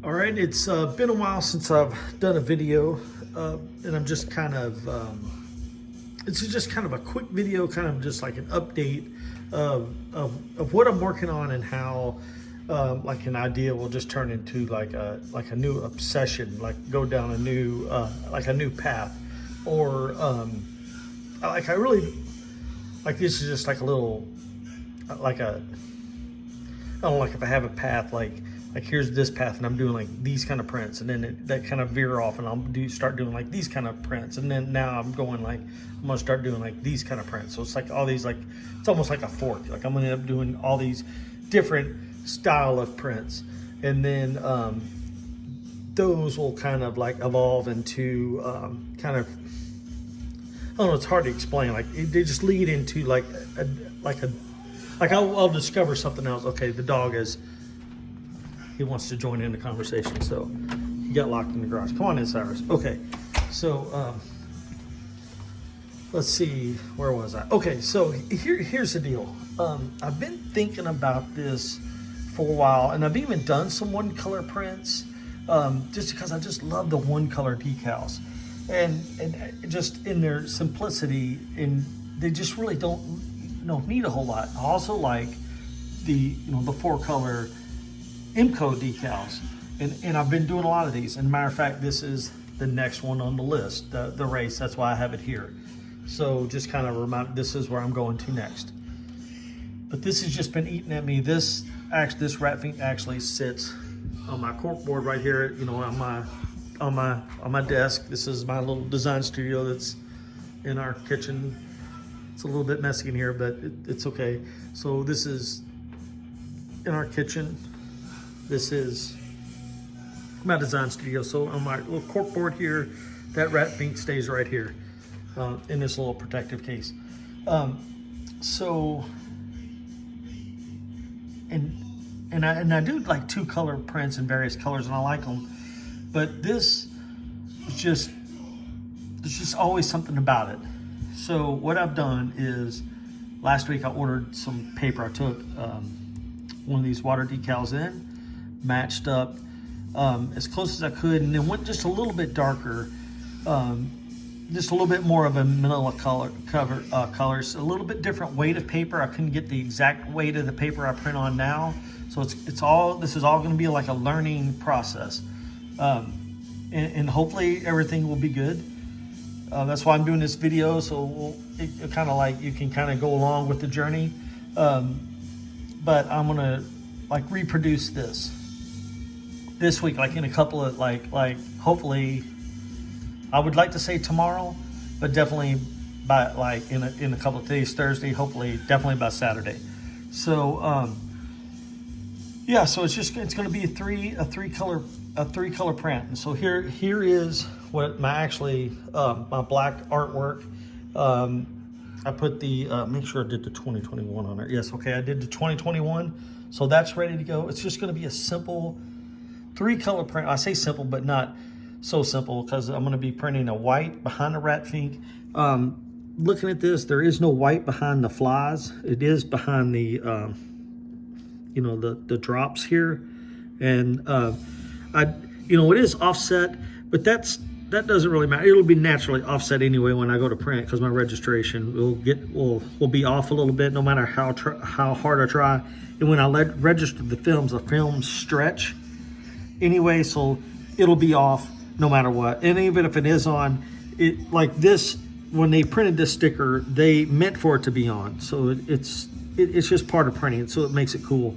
All right, it's been a while since I've done a video, and I'm just kind of, it's just kind of a quick video, kind of just like an update of what I'm working on and how like an idea will just turn into like a new obsession, like go down a new like a new path, or like I really like this is just like a little like a I don't know, like if I have a path like here's this path and I'm doing like these kind of prints, and then that kind of veer off and I'll start doing like these kind of prints, and then now I'm going like I'm gonna start doing like these kind of prints. So it's like all these, like it's almost like a fork, like I'm gonna end up doing all these different style of prints, and then those will kind of like evolve into kind of, I don't know, it's hard to explain, like they just lead into like I'll discover something else. Okay, the dog he wants to join in the conversation, so he got locked in the garage. Come on in, Cyrus. Okay, so let's see, where was I? Okay, so here's the deal. I've been thinking about this for a while, and I've even done some one color prints, just because I just love the one color decals, and just in their simplicity, and they just really don't need a whole lot. I also like the the 4-color IMCO decals, and I've been doing a lot of these. And matter of fact, this is the next one on the list, the race. That's why I have it here. So just kind of remind, this is where I'm going to next. But this has just been eating at me. This rat Fink actually sits on my cork board right here, on my desk. This is my little design studio that's in our kitchen. It's a little bit messy in here, but it's okay. So this is in our kitchen. This is my design studio. So on my little cork board here, that rat Fink stays right here in this little protective case. So, and I do like 2-color prints in various colors, and I like them. But this is just, there's just always something about it. So what I've done is, last week I ordered some paper. I took one of these water decals in, matched up as close as I could, and then went just a little bit darker, just a little bit more of a manila colors, a little bit different weight of paper. I couldn't get the exact weight of the paper I print on now, so this is all going to be like a learning process, and hopefully everything will be good. That's why I'm doing this video, so it kind of like you can kind of go along with the journey. But I'm gonna like reproduce this week, like in a couple of like hopefully, I would like to say tomorrow, but definitely by like in a couple of days, Thursday, hopefully definitely by Saturday. So yeah, so it's gonna be a three color print. And so here is what my my black artwork. I put the make sure I did the 2021 on there. Yes, okay, I did the 2021, so that's ready to go. It's just going to be a simple 3-color print. I say simple, but not so simple, because I'm going to be printing a white behind the rat Fink. Looking at this, there is no white behind the flies. It is behind the the drops here, and it is offset, but that doesn't really matter. It'll be naturally offset anyway when I go to print, because my registration will be off a little bit no matter how hard I try. And when I register the films stretch anyway, so it'll be off no matter what. And even if it is on, it like this, when they printed this sticker, they meant for it to be on. So it's just part of printing, so it makes it cool.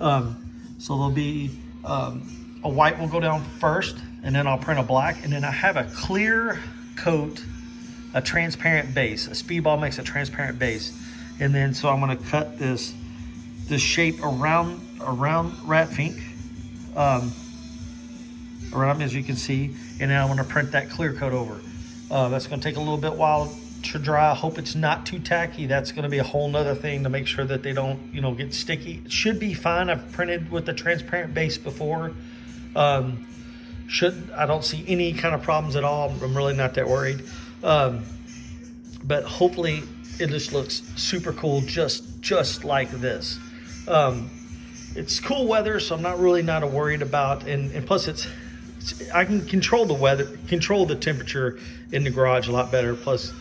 So there'll be a white will go down first, and then I'll print a black, and then I have a clear coat, a transparent base. A speedball makes a transparent base, and then so I'm going to cut this shape around rat Fink, around, as you can see, and then I'm going to print that clear coat over. That's going to take a little bit while to dry. I hope it's not too tacky. That's going to be a whole nother thing to make sure that they don't get sticky. It should be fine. I've printed with the transparent base before. I don't see any kind of problems at all. I'm really not that worried. But hopefully it just looks super cool, just like this. it's cool weather, so I'm not really not worried about, and plus I can control the weather, control the temperature in the garage a lot better. Plus,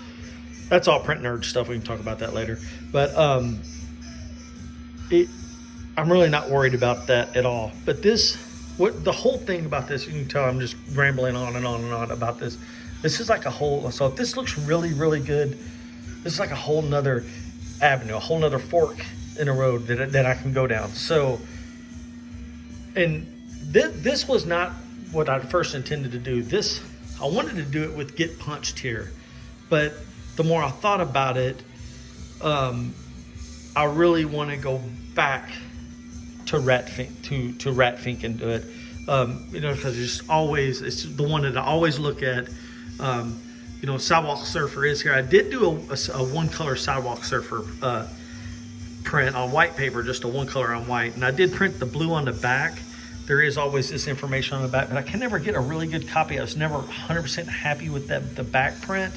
that's all print nerd stuff. We can talk about that later. But I'm really not worried about that at all. But the whole thing about this, you can tell I'm just rambling on and on and on about this. This is like a whole, so if this looks really, really good, this is like a whole nother avenue, a whole nother fork in a road that I can go down. So, and this was not what I first intended to do. I wanted to do it with Get Punched here, but the more I thought about it, I really want to go back to Fink, to Fink and do it, because it's the one that I always look at. Sidewalk Surfer is here. I did do a one color Sidewalk Surfer print on white paper, just a one color on white, and I did print the blue on the back. There is always this information on the back, but I can never get a really good copy. I was never 100% happy with the back print.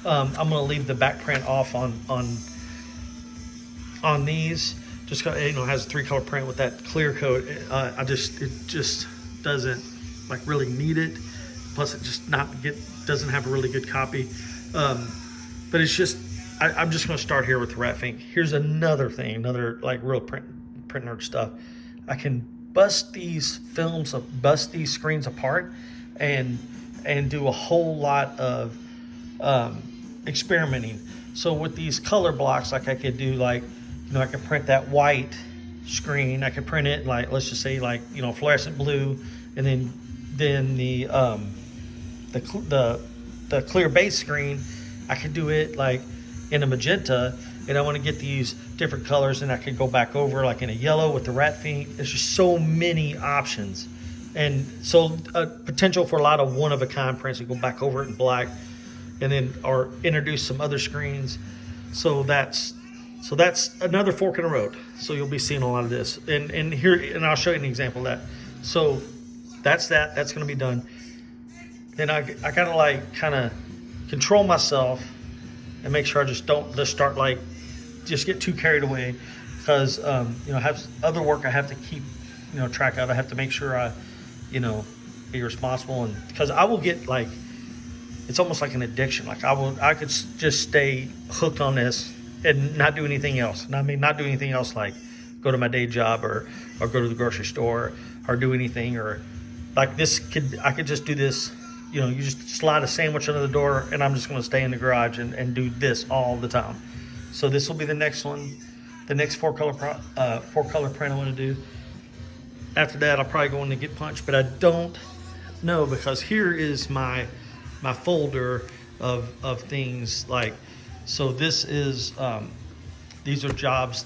I'm going to leave the back print off on these. Just it has a 3-color print with that clear coat. It just doesn't really need it. Plus, it just doesn't have a really good copy. But it's just I'm just going to start here with the Rat Fink. Here's another thing, another real print nerd stuff. I can bust these screens apart and do a whole lot of experimenting. So with these color blocks, I could do I can print that white screen. I could print it let's just say fluorescent blue, and then the clear base screen, I could do it in a magenta, and I want to get these different colors, and I could go back over in a yellow with the Rat Fink. There's just so many options, and so potential for a lot of one-of-a-kind prints. You go back over it in black, and then or introduce some other screens. So that's another fork in the road. So you'll be seeing a lot of this, and I'll show you an example of that. So that's going to be done. Then I gotta kind of control myself and make sure I just don't start just get too carried away, because I have other work I have to keep track of. I have to make sure I be responsible, and because I will get it's almost like an addiction. I could just stay hooked on this and not do anything else. And I mean, not do anything else go to my day job or go to the grocery store or do anything, or I could just do this. You just slide a sandwich under the door, and I'm just going to stay in the garage and do this all the time. So this will be the next one, the next 4-color print I want to do. After that, I'll probably go in to Get Punched, but I don't know, because here is my folder of things so this is these are jobs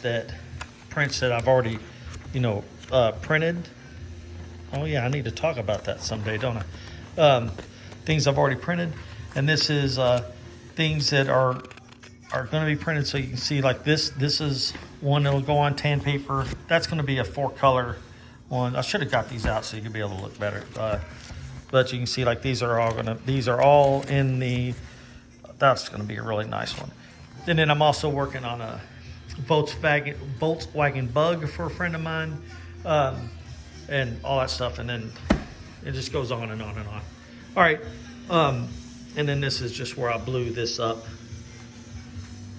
prints that I've already printed. Oh yeah, I need to talk about that someday, don't I? Things I've already printed, and this is things that are going to be printed. So you can see this is one that'll go on tan paper. That's going to be a 4-color one. I should have got these out so you could be able to look better. But you can see these are all in the. That's going to be a really nice one. And then I'm also working on a Volkswagen Bug for a friend of mine, and all that stuff. And then it just goes on and on and on. All right, and then this is just where I blew this up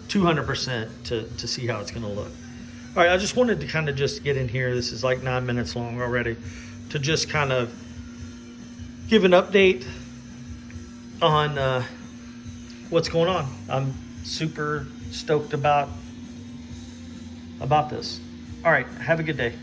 200% to see how it's going to look. All right, I just wanted to kind of just get in here. This is 9 minutes long already, to just kind of give an update on what's going on. I'm super stoked about this. All right, have a good day.